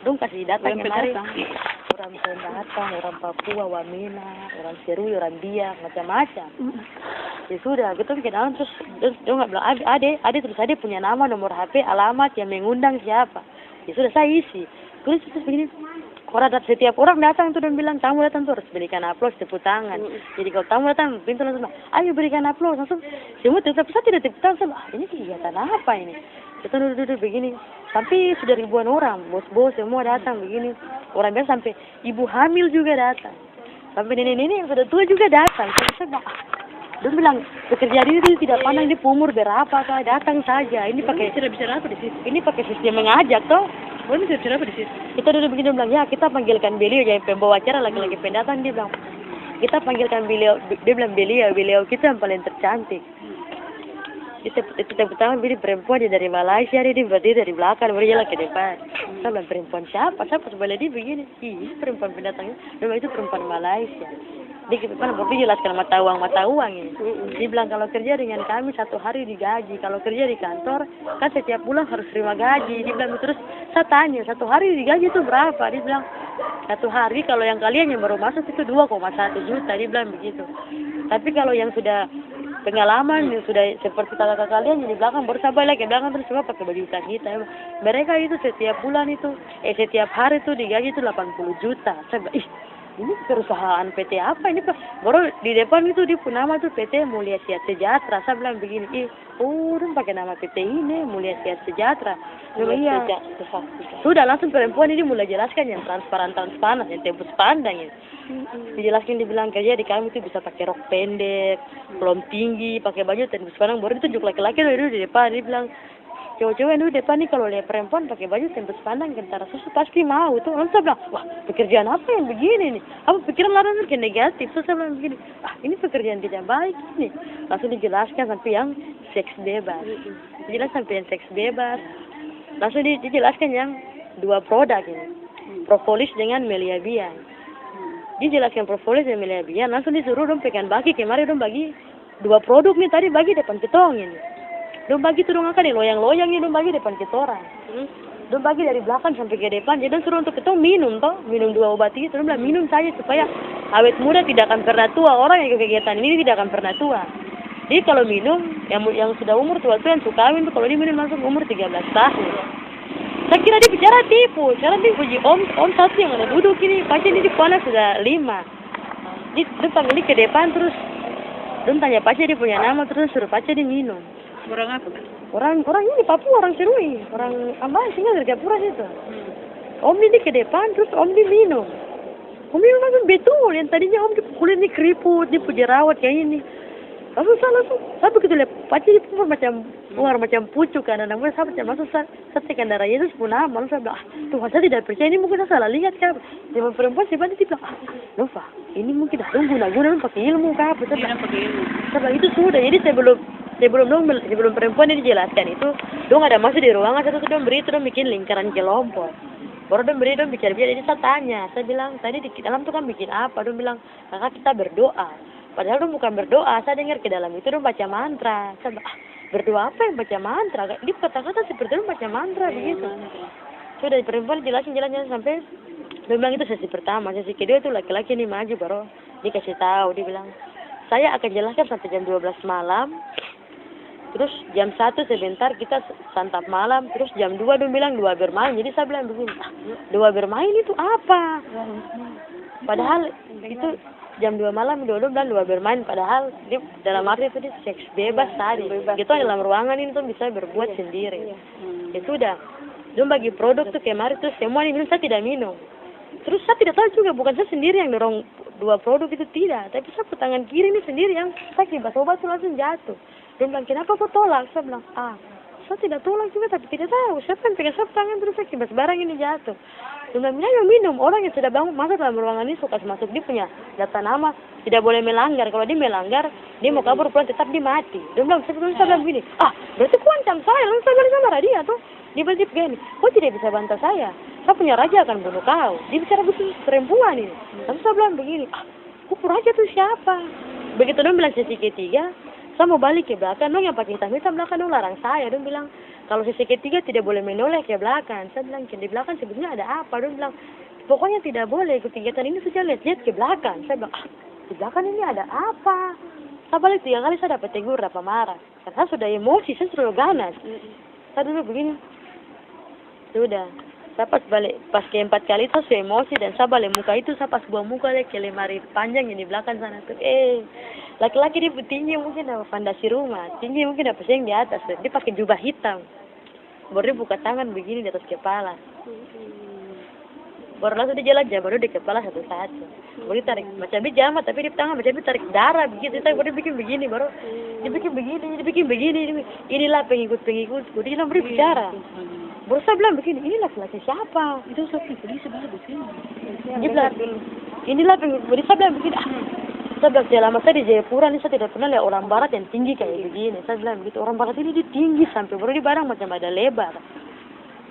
dong kasih datang kemarin. pendatang. Orang pendatang, orang Papua, Wamena, orang Serui, orang Biak, macam-macam. Ya sudah, gitu kenalan terus dong nggak bilang ade terus ade punya nama, nomor HP, alamat yang mengundang siapa. Ya sudah saya isi. Terus begini, setiap orang datang tuh dan bilang tamu datang tuh harus berikan aplaus, tepuk tangan. Jadi kalau tamu datang pintu langsung bilang, ayo berikan aplaus, langsung semua tetap saya tidak tepuk tangan. Ini kegiatan apa ini? Kita duduk begini sampai sudah ribuan orang, bos-bos semua datang begini. Orang biasa sampai ibu hamil juga datang, sampai nenek-nenek yang sudah tua juga datang. Saya bilang, dia bilang pekerjaan ini tidak pandang dia umur berapa kah, datang saja. Ini pakai tidak bisa apa di situ. ini pakai sistem mengajak toh. Boleh tidak bisa apa di situ. Kita duduk begini bilang ya kita panggilkan beliau jadi pembawa acara laki-laki pendatang. Dia bilang kita panggilkan beliau, dia bilang beliau kita yang paling tercantik. Itu pertama beli perempuan dia dari Malaysia, dia berdiri dari belakang, baru jalan ke depan. Saya bilang perempuan siapa sebelah dia begini, ih perempuan pendatangnya, nama itu perempuan Malaysia. Dia mana baru jelaskan mata uang ini. Dia bilang kalau kerja dengan kami 1 hari digaji, kalau kerja di kantor kan setiap bulan harus terima gaji. Dia bilang terus saya tanya 1 hari digaji itu berapa? Dia bilang 1 hari kalau yang kalian yang baru masuk itu 2,1 juta. Dia bilang begitu. Tapi kalau yang sudah pengalaman yang sudah seperti kakak kalian yang di belakang baru sabar lagi belakang terus semua pakai baju kita. Mereka itu setiap bulan itu setiap hari itu digaji itu 80 juta. Saya bilang, ini perusahaan PT apa ini Pak? Baru di depan itu dia punya nama tuh PT Mulia Sihat Sejahtera. Saya bilang begini, orang pakai nama PT ini Mulia Sihat Sejahtera. Iya. Sudah langsung perempuan ini mulai jelaskan yang transparan yang tembus pandang ini. Dijelaskan dibilang kerja di kami itu bisa pakai rok pendek, belum tinggi, pakai baju tembus pandang. Baru ditunjuk laki-laki dulu di depan. Dia bilang cowok-cowok yang dulu depan nih kalau lihat perempuan pakai baju tembus pandang kentara susu pasti mau tuh. Lalu saya bilang, wah pekerjaan apa yang begini nih? Apa pikiran lalu ke negatif? Terus saya bilang begini, ini pekerjaan tidak baik nih. Langsung dijelaskan sampai yang seks bebas. Dijelaskan sampai yang seks bebas. Langsung dijelaskan yang 2 produk ini, propolis dengan meliabian. Dijelaskan propolis dan meliabian, langsung disuruh dong pekan bagi kemarin dong bagi 2 produk nih tadi bagi depan ketong ini. Dong bagi tuh dong akan loyang-loyang nih dong bagi depan kita orang. Dong bagi dari belakang sampai ke depan. Jadi dong suruh untuk ketong minum toh, minum 2 obat itu. Dong bilang minum saja supaya awet muda tidak akan pernah tua. Orang yang kegiatan ini tidak akan pernah tua. Jadi kalau minum yang sudah umur tua yang suka kawin tuh kalau dia minum langsung umur 13 tahun. Saya kira dia bicara tipu. Om satu yang ada duduk ini, pasien ini puana sudah 5. Dia panggil ke depan terus. Dong tanya pasien dia punya nama terus suruh pasien dia minum. Orang apa? Orang ini Papua, orang Serui, orang Ambai tinggal di Jayapura situ. Om ini ke depan terus om dia minum. Om minum langsung betul yang tadinya om kulit ini keriput, dia punya jerawat kayak ini. Saya begitu lihat pacar dia pun macam pucuk kan, dan namanya saya masuk saya tekan darah Yesus pun amal. Saya bilang, Tuhan saya tidak percaya ini mungkin saya salah lihat kan. Zaman perempuan sebenarnya dia bilang, Nova ini mungkin dah guna pakai ilmu kah? Saya bilang itu sudah. Jadi sebelum perempuan ini dijelaskan itu, dong ada masuk di ruangan satu dong beri itu dong bikin lingkaran kelompok. Baru dong beri dong bicara. Jadi saya tanya, saya bilang tadi di dalam tuh kan bikin apa? Dong bilang kakak kita berdoa. Padahal dong bukan berdoa, saya dengar ke dalam itu dong baca mantra. Saya bilang, berdoa apa yang baca mantra? Di kata-kata seperti dong baca mantra begitu. Sudah perempuan jelasin sampai dia bilang itu sesi pertama. Sesi kedua itu laki-laki ini maju baru dikasih tahu. Dia bilang, saya akan jelaskan sampai jam 12 malam. Terus jam 1 sebentar kita santap malam. Terus jam 2 dia bilang 2 bermain. Jadi saya bilang begini, 2 bermain itu apa? Padahal itu jam 2 malam dia bilang 2 bermain. Padahal dia dalam arti itu dia seks bebas tadi. Gitu dalam ruangan ini tuh bisa berbuat sendiri. Itu udah. Dia bagi produk tuh kemarin tuh semua ini minum, saya tidak minum. Terus saya tidak tahu juga, bukan saya sendiri yang dorong 2 produk itu tidak. Tapi saya tangan kiri ini sendiri yang saya kibas obat langsung jatuh. Dia bilang, kenapa kau tolak? Saya bilang, saya tidak tolak juga tapi tidak tahu. Siapa yang pegang tangan terus saya kibas barang ini jatuh. Dia bilang, ayo minum. Orang yang sudah bangun masuk dalam ruangan ini suka masuk. Dia punya data nama, tidak boleh melanggar. Kalau dia melanggar, dia mau kabur pulang tetap dia mati. Dia bilang, saya bilang begini, berarti kau ancam saya. Lalu saya balik sama dia tuh. Dia bilang begini, kau tidak bisa bantah saya. Saya punya raja akan bunuh kau. Dia bicara begitu perempuan ini. Lalu saya bilang begini, kau raja tuh siapa? Begitu dia bilang sesi ketiga, saya mau balik ke belakang, dong yang pakai hitam belakang dong larang saya. Dong bilang, kalau sisi ketiga tidak boleh menoleh ke belakang. Saya bilang, di belakang sebetulnya ada apa? Dia bilang, pokoknya tidak boleh ikut kegiatan ini saja, lihat-lihat ke belakang. Saya bilang, di belakang ini ada apa? Saya balik 3 kali saya dapat tegur, dapat marah. Karena saya sudah emosi, saya sudah ganas. Saya dulu begini, sudah. Saya pas balik, pas ke-4 kali saya sudah emosi dan saya balik muka itu, saya pas buang muka dia ke lemari panjang yang di belakang sana tuh. Laki-laki dia tinggi mungkin dapat fondasi rumah, tinggi mungkin dapat yang di atas. Dia pakai jubah hitam, baru dia buka tangan begini di atas kepala. Baru langsung dia jalan aja, baru di kepala satu-satu. Baru dia tarik, macam dia jamat, tapi di tangan macam dia tarik darah begitu. Baru dia bikin begini, baru dia bikin begini. Inilah pengikut-pengikutku. Dia bilang, bicara. Baru saya bilang begini, ini laki-laki siapa? Itu saksi polisi bisa begini. Dia bilang, inilah pengikut. Saya bilang begini, saya bilang, selama saya di Jayapura ini saya tidak pernah lihat orang barat yang tinggi kayak begini. Saya bilang begitu, orang barat ini dia tinggi sampai baru di barang macam ada lebar.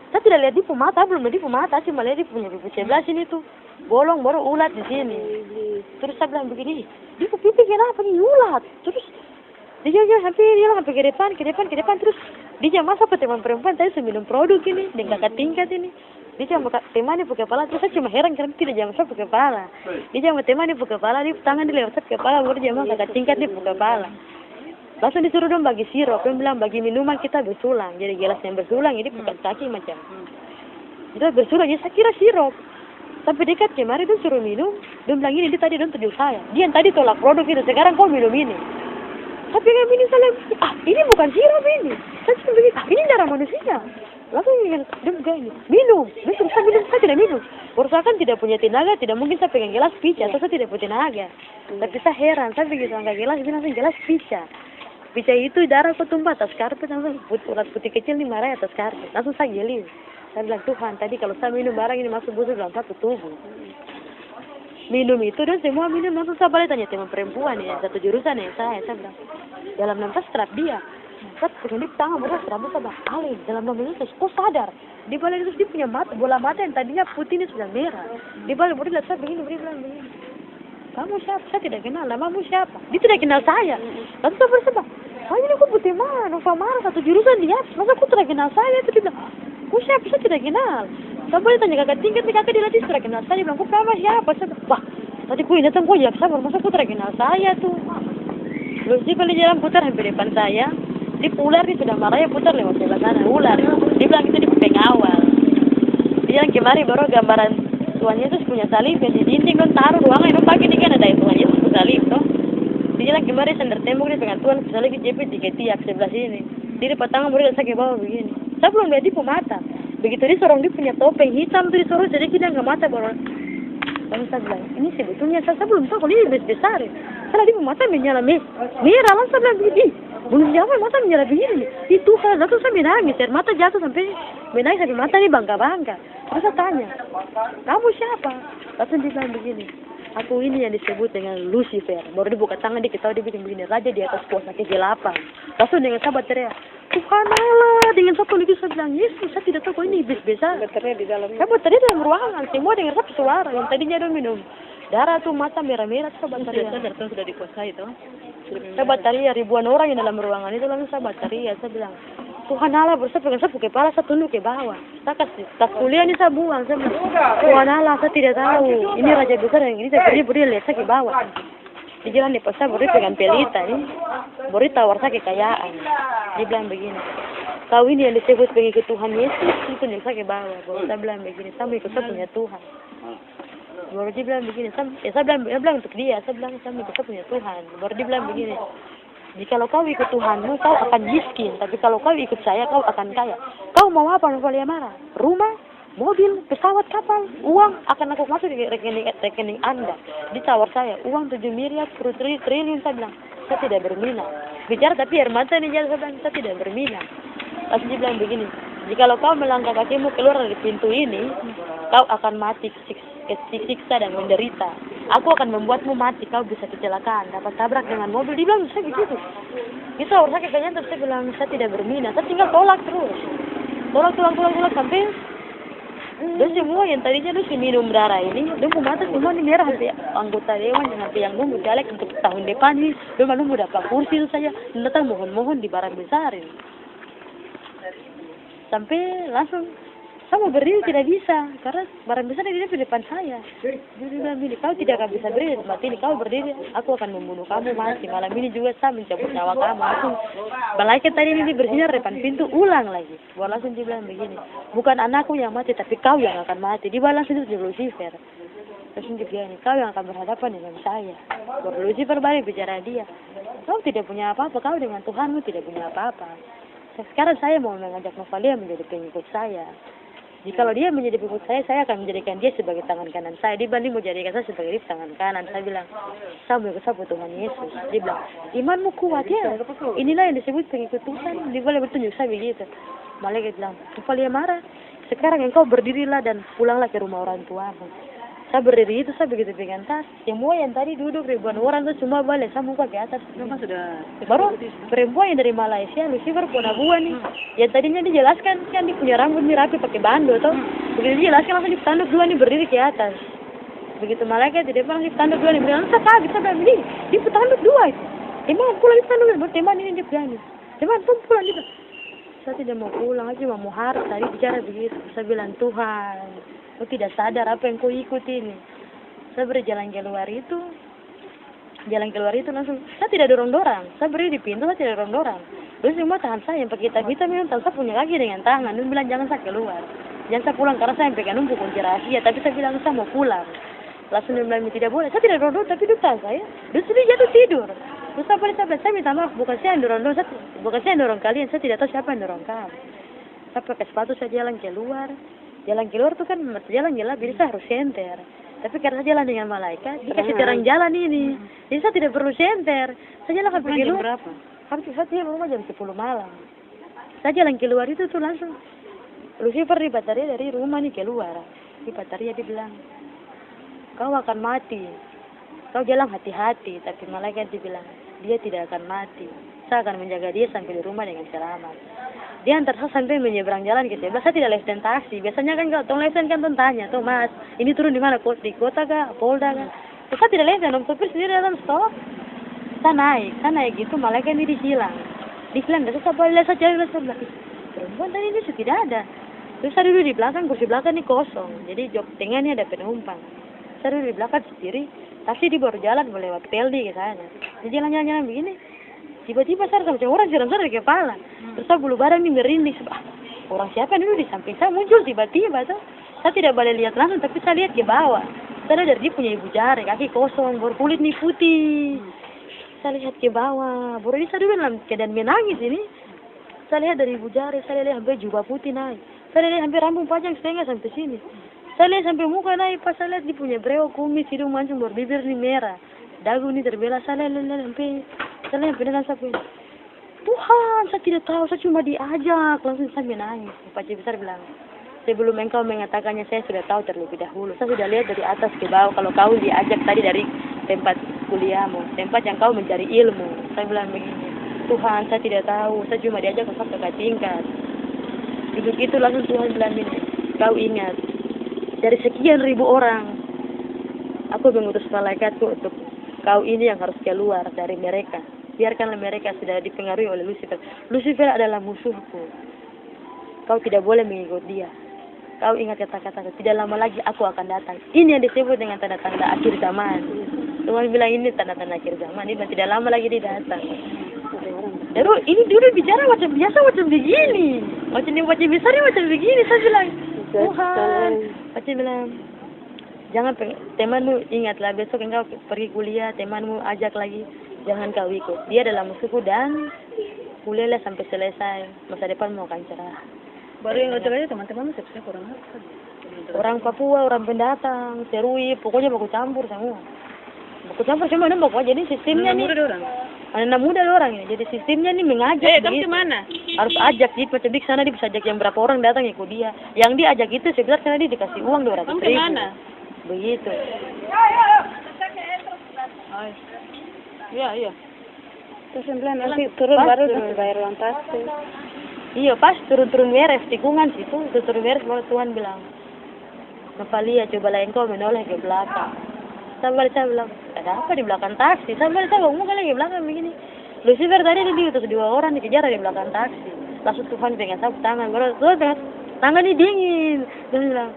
Saya tidak lihat di mata, belum lihat di mata, cuma lihat di punya pipi sebelah sini tuh. Bolong, baru ulat di sini. Terus saya bilang begini, dia pipi kenapa nih ulat? Terus dia sampai ke depan. Terus dia masa teman perempuan saya minum produk ini dengan kakak tingkat ini. Dia cuma temani pakai kepala. Terus saya cuma heran karena tidak jangan saya pakai kepala. Dia cuma temani pakai kepala, dia tangan dia lewat kepala, baru dia kakak tingkat dia pakai kepala. Langsung disuruh dong bagi sirup. Dia bilang bagi minuman kita bersulang. Jadi gelas yang bersulang ini bukan kaki macam. Itu bersulang, jadi saya kira sirup. Sampai dekat kemarin dia suruh minum. Dia bilang ini, dia tadi dia tunjuk saya. Dia yang tadi tolak produk itu, sekarang kau minum ini. Tapi yang minum saya, ini bukan sirup ini. Saya cuma begini, ini darah manusia. Lalu dia begini, minum. Dia suruh saya minum, saya tidak minum. Berusahakan tidak punya tenaga, tidak mungkin saya pegang gelas pica, atau saya tidak punya tenaga. Tapi saya heran, saya begitu angkat gelas, dia langsung gelas pica. Pica itu darah ketumpah atas karpet, langsung ulat putih kecil nih marah atas karpet. Langsung saya geli. Saya bilang, Tuhan, tadi kalau saya minum barang ini masuk busuk dalam satu tubuh. Minum itu dan semua minum, langsung saya balik tanya teman perempuan ya, satu jurusan ya saya bilang, dalam 6 tas terap dia. Saya pengen tangan beras rambut saya bilang, Alin, dalam 6 menit saya kok sadar. Di balik itu dia punya mata, bola mata yang tadinya putih ini sudah merah. Di balik baru lihat saya begini, bilang begini. Kamu siapa? Saya tidak kenal. Namamu siapa? Dia tidak kenal saya. Lalu saya bersabda, ini aku putih mana? Nova marah satu jurusan dia. Masa aku tidak kenal saya? Itu dia bilang, aku siapa? Saya tidak kenal. Saya boleh tanya kakak tingkat nih, kakak dilatih tidak kenal saya. Dia bilang, aku nama siapa? Saya bilang, wah, tadi aku ini tengok ya, sabar. Masa aku tidak kenal saya tuh? Terus dia balik jalan putar hampir depan saya. Dia ular, dia sudah marah ya putar lewat sebelah sana. Ular. Dia bilang itu di pengawal. Dia bilang kemarin baru gambaran Tuhan Yesus punya salib ya di dinding kan taruh ruangan itu pagi ini kan ada Tuhan Yesus punya salib toh. Dia bilang kemarin sender tembok dia pegang Tuhan salib dijepit di ketiak sebelah sini. Dia dapat tangan baru saya ke bawah begini. Saya belum lihat di mata. Begitu dia sorong dia punya topeng hitam tuh disuruh jadi kita nggak mata baru. Lalu saya bilang ini sebetulnya saya belum tahu kalau ini besar. Saya di mata menyala merah langsung saya bilang begini. Belum siapa mata menyala begini. Itu kan lalu saya menangis air mata jatuh sampai menangis sampai mata ini bangga. Terus saya tanya, kamu siapa? Langsung dia bilang begini, aku ini yang disebut dengan Lucifer. Baru dia buka tangan, dia ketahui, dia bikin begini, raja di atas kuasa kegelapan. Langsung dengan sahabat teriak, Subhanallah, dengan satu lagi saya bilang, Yesus, saya tidak tahu kok ini iblis besar. Teriak di dalam. Sahabat teriak dalam ruangan, semua dengar satu suara, yang tadinya dia minum darah tuh mata merah-merah, sahabat teriak. Sudah sudah dikuasai toh. Sahabat teriak, ribuan orang yang dalam ruangan itu, lalu sahabat teriak, saya bilang, Tuhan Allah bersama dengan sapu kepala saya tunduk ke bawah. Saya kasih tas kuliah ini saya buang. Saya bilang, Tuhan Allah saya tidak tahu. Ini raja besar yang ini saya beri lihat saya ke bawah. Di jalan di pasar baru pegang pelita ini. Baru tawar saya kekayaan. Dia bilang begini. Kau ini yang disebut pengikut Tuhan Yesus. Itu tunjuk saya ke bawah. Baru saya bilang begini. Saya ikut saya punya Tuhan. Baru dia bilang begini. Saya bilang untuk dia. Saya bilang saya ikut saya punya Tuhan. Baru dia bilang begini. Jikalau kau ikut Tuhanmu, kau akan miskin. Tapi kalau kau ikut saya, kau akan kaya. Kau mau apa, Nova Mara? Rumah, mobil, pesawat, kapal, uang akan aku masuk di rekening Anda. Ditawar saya, uang 7 miliar, 10 triliun. Saya bilang, saya tidak berminat. Bicara tapi air mata ini, saya bilang, saya tidak berminat. Lalu dia bilang begini, jikalau kau melangkah kakimu keluar dari pintu ini, kau akan mati kesiksa dan menderita. Aku akan membuatmu mati, kau bisa kecelakaan, dapat tabrak dengan mobil. Dia bilang, saya begitu. Itu orang saya kayaknya terus saya bilang, saya tidak berminat. Saya tinggal tolak terus. Tolak sampai dan semua yang tadinya lu minum darah ini, dia mau mata semua ini merah sampai anggota dewan yang sampai yang nunggu caleg untuk tahun depan ini, dia mau dapat kursi itu saja, datang mohon di barang besar ini. Sampai langsung saya mau berdiri tidak bisa karena barang besar di depan saya. Jadi dia bilang gini, kau tidak akan bisa berdiri di tempat ini, kau berdiri aku akan membunuh kamu mati. Malam ini juga saya mencabut nyawa kamu. Langsung malaikat tadi ini bersinar depan pintu, ulang lagi. Baru langsung dia bilang begini, bukan anakku yang mati tapi kau yang akan mati. Dia balas itu dari Lucifer. Terus dia bilang, kau yang akan berhadapan dengan saya. Baru Lucifer balik bicara dia, kau tidak punya apa-apa, kau dengan Tuhanmu tidak punya apa-apa. Sekarang saya mau mengajak Novalia menjadi pengikut saya. Jikalau dia menjadi pengikut saya akan menjadikan dia sebagai tangan kanan saya. Dia banding mau jadikan saya sebagai tangan kanan. Saya bilang, saya mau ikut sama Tuhan Yesus. Dia bilang, imanmu kuat ya. Inilah yang disebut pengikut Tuhan. Dia boleh bertunjuk saya begitu. Malaikat bilang, Novalia marah. Sekarang engkau berdirilah dan pulanglah ke rumah orang tuamu. Saya berdiri itu, saya begitu pegang tas. Semua yang tadi duduk ribuan orang itu semua balik. Saya muka ke atas. Memang sudah. Baru perempuan yang dari Malaysia, Lucifer Ponabua nih. Yang tadinya dijelaskan kan dia punya rambut nih rapi pakai bando tuh. Begitu dijelaskan langsung ditanduk dua nih berdiri ke atas. Begitu malaikat di depan langsung ditanduk dua nih. Bilang, saya kaget, saya bilang, ini dia petanduk dua itu. Teman pulang ditanduk, teman ini dia berani. Teman pun pulang dia. Saya tidak mau pulang, saya cuma mau harap tadi bicara begitu. Saya bilang, Tuhan, kau tidak sadar apa yang kau ikut ini. Saya berjalan keluar itu langsung, saya tidak dorong-dorong. Saya berdiri di pintu, saya tidak dorong-dorong. Terus semua tahan saya, yang pakai hitam memang saya punya kaki dengan tangan. Dia bilang, jangan saya keluar. Jangan saya pulang, karena saya yang pegang numpuk kunci rahasia. Tapi saya bilang, saya mau pulang. Langsung dia bilang, tidak boleh. Saya tidak dorong-dorong, tapi duduk tahan saya. Terus dia jatuh tidur. Terus saya minta maaf, bukan saya yang dorong-dorong. Bukan saya yang dorong kalian, saya tidak tahu siapa yang dorong kamu. Saya pakai sepatu, saya jalan keluar. Jalan keluar tuh kan jalan gelap, jadi saya harus senter. Tapi karena saya jalan dengan malaikat, dikasih terang jalan ini. Jadi saya tidak perlu senter. Saya jalan sampai keluar. Berapa? Saya tidur rumah jam 10 malam. Saya jalan keluar itu tuh langsung. Lucifer di bataria dari rumah nih keluar. Di bataria dia bilang, kau akan mati. Kau jalan hati-hati. Tapi malaikat dia bilang, dia tidak akan mati. Saya akan menjaga dia sampai di rumah dengan selamat. Dia antar saya sampai menyeberang jalan ke sebelah. Saya tidak lesen taksi. Biasanya kan kalau tong lesen kan tanya, tuh mas, ini turun di mana? Di kota kah? Polda kah? Terus saya tidak lesen, om sopir sendiri datang stop. Saya naik gitu, malaikat ini disilang. Dan saya balik, saya cari sebelah. Perempuan tadi ini sudah tidak ada. Terus saya duduk di belakang, kursi belakang ini kosong. Jadi jok tengah ini ada penumpang. Saya duduk di belakang sendiri. Taksi di baru jalan lewat PLD ke sana. Dia jalan-jalan begini. Tiba-tiba saya macam orang siram-siram di kepala. Terus saya bulu badan ini merinding. Orang siapa yang dulu di samping saya muncul tiba-tiba tuh. Saya tidak boleh lihat langsung, tapi saya lihat ke bawah. Saya dari dia punya ibu jari, kaki kosong, berkulit nih putih. Saya lihat ke bawah. Baru ini saya dulu dalam keadaan menangis ini. Saya lihat dari ibu jari, saya lihat sampai jubah putih naik. Saya lihat sampai rambut panjang setengah sampai sini. Saya lihat sampai muka naik, pas saya lihat dia punya brewok, kumis, hidung mancung, berbibir nih merah. Dagu ini terbelah, saya lihat sampai beneran sampai. Tuhan, saya tidak tahu, saya cuma diajak. Langsung saya menangis. Pak Cik Besar bilang, sebelum engkau mengatakannya, saya sudah tahu terlebih dahulu. Saya sudah lihat dari atas ke bawah, kalau kau diajak tadi dari tempat kuliahmu, tempat yang kau mencari ilmu. Saya bilang begini, Tuhan, saya tidak tahu, saya cuma diajak ke kakak tingkat. Begitu langsung Tuhan bilang ini, kau ingat, dari sekian ribu orang, aku mengutus malaikatku untuk kau ini yang harus keluar dari mereka. Biarkanlah mereka sudah dipengaruhi oleh Lucifer. Lucifer adalah musuhku. Kau tidak boleh mengikut dia. Kau ingat kata-kata, tidak lama lagi aku akan datang. Ini yang disebut dengan tanda-tanda akhir zaman. Tuhan bilang ini tanda-tanda akhir zaman. Ini tidak lama lagi dia datang. Terus ini dulu bicara macam biasa, macam begini. Macam besarnya macam begini. Saya bilang, Tuhan. Saya bilang, jangan temanmu ingatlah besok engkau pergi kuliah, temanmu ajak lagi, jangan kau ikut. Dia adalah musuhku dan kuliahlah sampai selesai. Masa depanmu akan cerah. Baru yang ngajak aja teman-teman siapa orang apa? Orang Papua, orang pendatang, Serui, pokoknya baku campur semua. Baku campur semua, pokoknya jadi sistemnya nih. Anak muda orang ini, jadi sistemnya nih mengajak. Kamu kemana? Harus ajak sih, macam di sana dia bisa ajak yang berapa orang datang ikut dia. Yang dia ajak itu sebenarnya karena dia dikasih uang 200 ribu. Kamu kemana? Begitu. Iya. Terus bilang nanti turun baru terus bayar uang taksi. Iya, pas turun beres tikungan situ, turun beres baru Tuhan bilang, Novalia, cobalah engkau menoleh ke belakang. Saya bilang, ada apa di belakang taksi? Saya bangun lagi ke belakang begini. Lucifer tadi diutus 2 orang dikejar di belakang taksi. Langsung Tuhan pegang sapu tangan, baru Tuhan pegang tangan ini dingin. Dia bilang,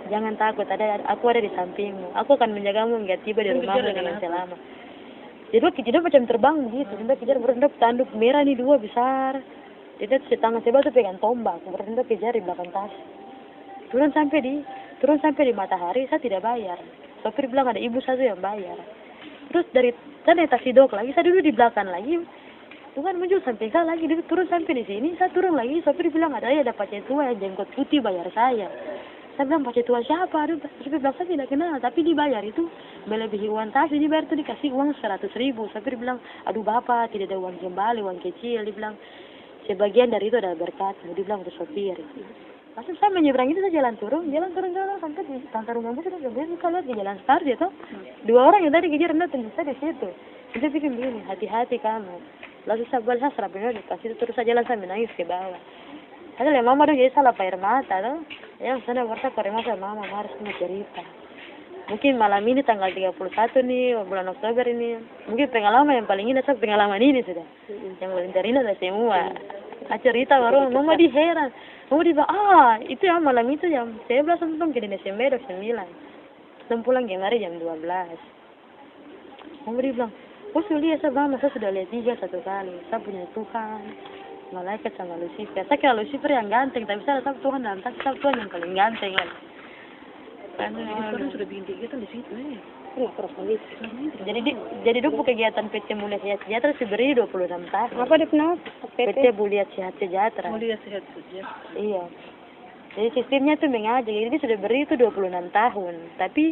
jangan takut, aku ada di sampingmu. Aku akan menjagamu hingga tiba di rumahmu dengan selamat. Jadi macam terbang begitu. Dia kejar berendap tanduk merah nih 2 besar. Jadi tangan sebelah tuh pegang tombak, berendap kejar di belakang tas. Turun sampai di Matahari, saya tidak bayar. Sopir bilang ada ibu satu yang bayar. Terus dari saya naik taksi dok lagi, saya duduk di belakang lagi. Tuhan muncul samping saya lagi, dia turun sampai di sini, saya turun lagi. Sopir bilang ada pacar tua yang jenggot putih bayar saya. Saya bilang pacar tua siapa? Aduh, sopir bilang saya tidak kenal, tapi dibayar itu melebihi uang taksi. Dibayar itu dikasih uang 100.000. Sopir bilang, aduh bapak tidak ada uang kembali, uang kecil. Dia bilang sebagian dari itu adalah berkatmu. Dia bilang untuk sopir. Langsung saya menyeberang itu, saya jalan turun sampai di kantor rumah saya sudah kemudian kalau lihat di jalan Star dia tuh 2 orang yang tadi kejar datang saya di situ. Saya pikir begini, hati-hati kamu. Lalu saya balik, saya serapin dikasih terus saya jalan sambil nangis ke bawah. Saya lihat mama dong jadi salah air mata tuh. Yang sana warta kore masa mama harus mau cerita. Mungkin malam ini tanggal 31 nih bulan Oktober ini. Mungkin pengalaman yang paling indah saya pengalaman ini sudah. Yang paling terindah ada semua. Cerita baru mama di heran. Mama di bilang, itu ya malam itu jam 11 sampai ke Indonesia Medo 9. Dan pulang kemarin jam 12. Mama di bilang, lihat saya sudah lihat 3 satu kali. Saya punya Tuhan, malaikat sama Lucifer. Saya kira Lucifer yang ganteng, tapi saya rasa Tuhan dan saya Tuhan yang paling ganteng kan. Sekarang sudah bikin kegiatan di situ ya. Jadi dulu kegiatan PT Mulia Sehat Sejahtera berdiri 26 tahun. Apa dia kenal? PT Mulia Sehat Sejahtera. Mulia Sehat Sejahtera. Iya. Jadi sistemnya tuh mengajar. Jadi dia sudah berdiri itu 26 tahun. Tapi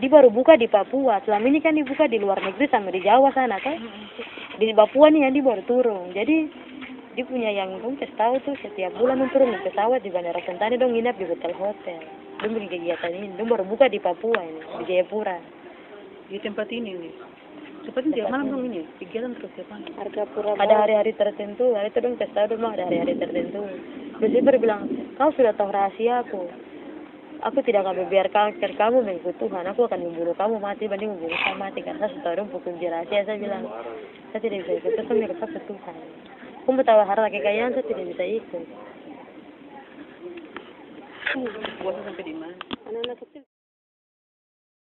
dia baru buka di Papua. Selama ini kan dibuka di luar negeri sama di Jawa sana kan. Di Papua nih yang dia baru turun. Jadi dia punya yang dong tahu tuh setiap bulan turun di pesawat di Bandara Sentani dong nginap di hotel. Dong bikin kegiatan ini. Dong baru buka di Papua ini, di Jayapura. Di tempat ini nih. Tempat ini tiap malam dong ini. Kegiatan terus tiap malam. Harga pura. Ada hari-hari tertentu. Hari itu dong tahu dong ada hari-hari tertentu. Lucifer bilang, kau sudah tahu rahasia aku. Aku tidak akan membiarkan kamu mengikut Tuhan. Aku akan membunuh kamu mati banding membunuh kamu mati. Karena saya sudah tahu dong pukul rahasia. Saya bilang, saya tidak bisa ikut. Saya milik satu Tuhan. Aku mau tahu harta kekayaan, saya tidak bisa ikut. Puasa sampai di mana? Anak-anak kecil.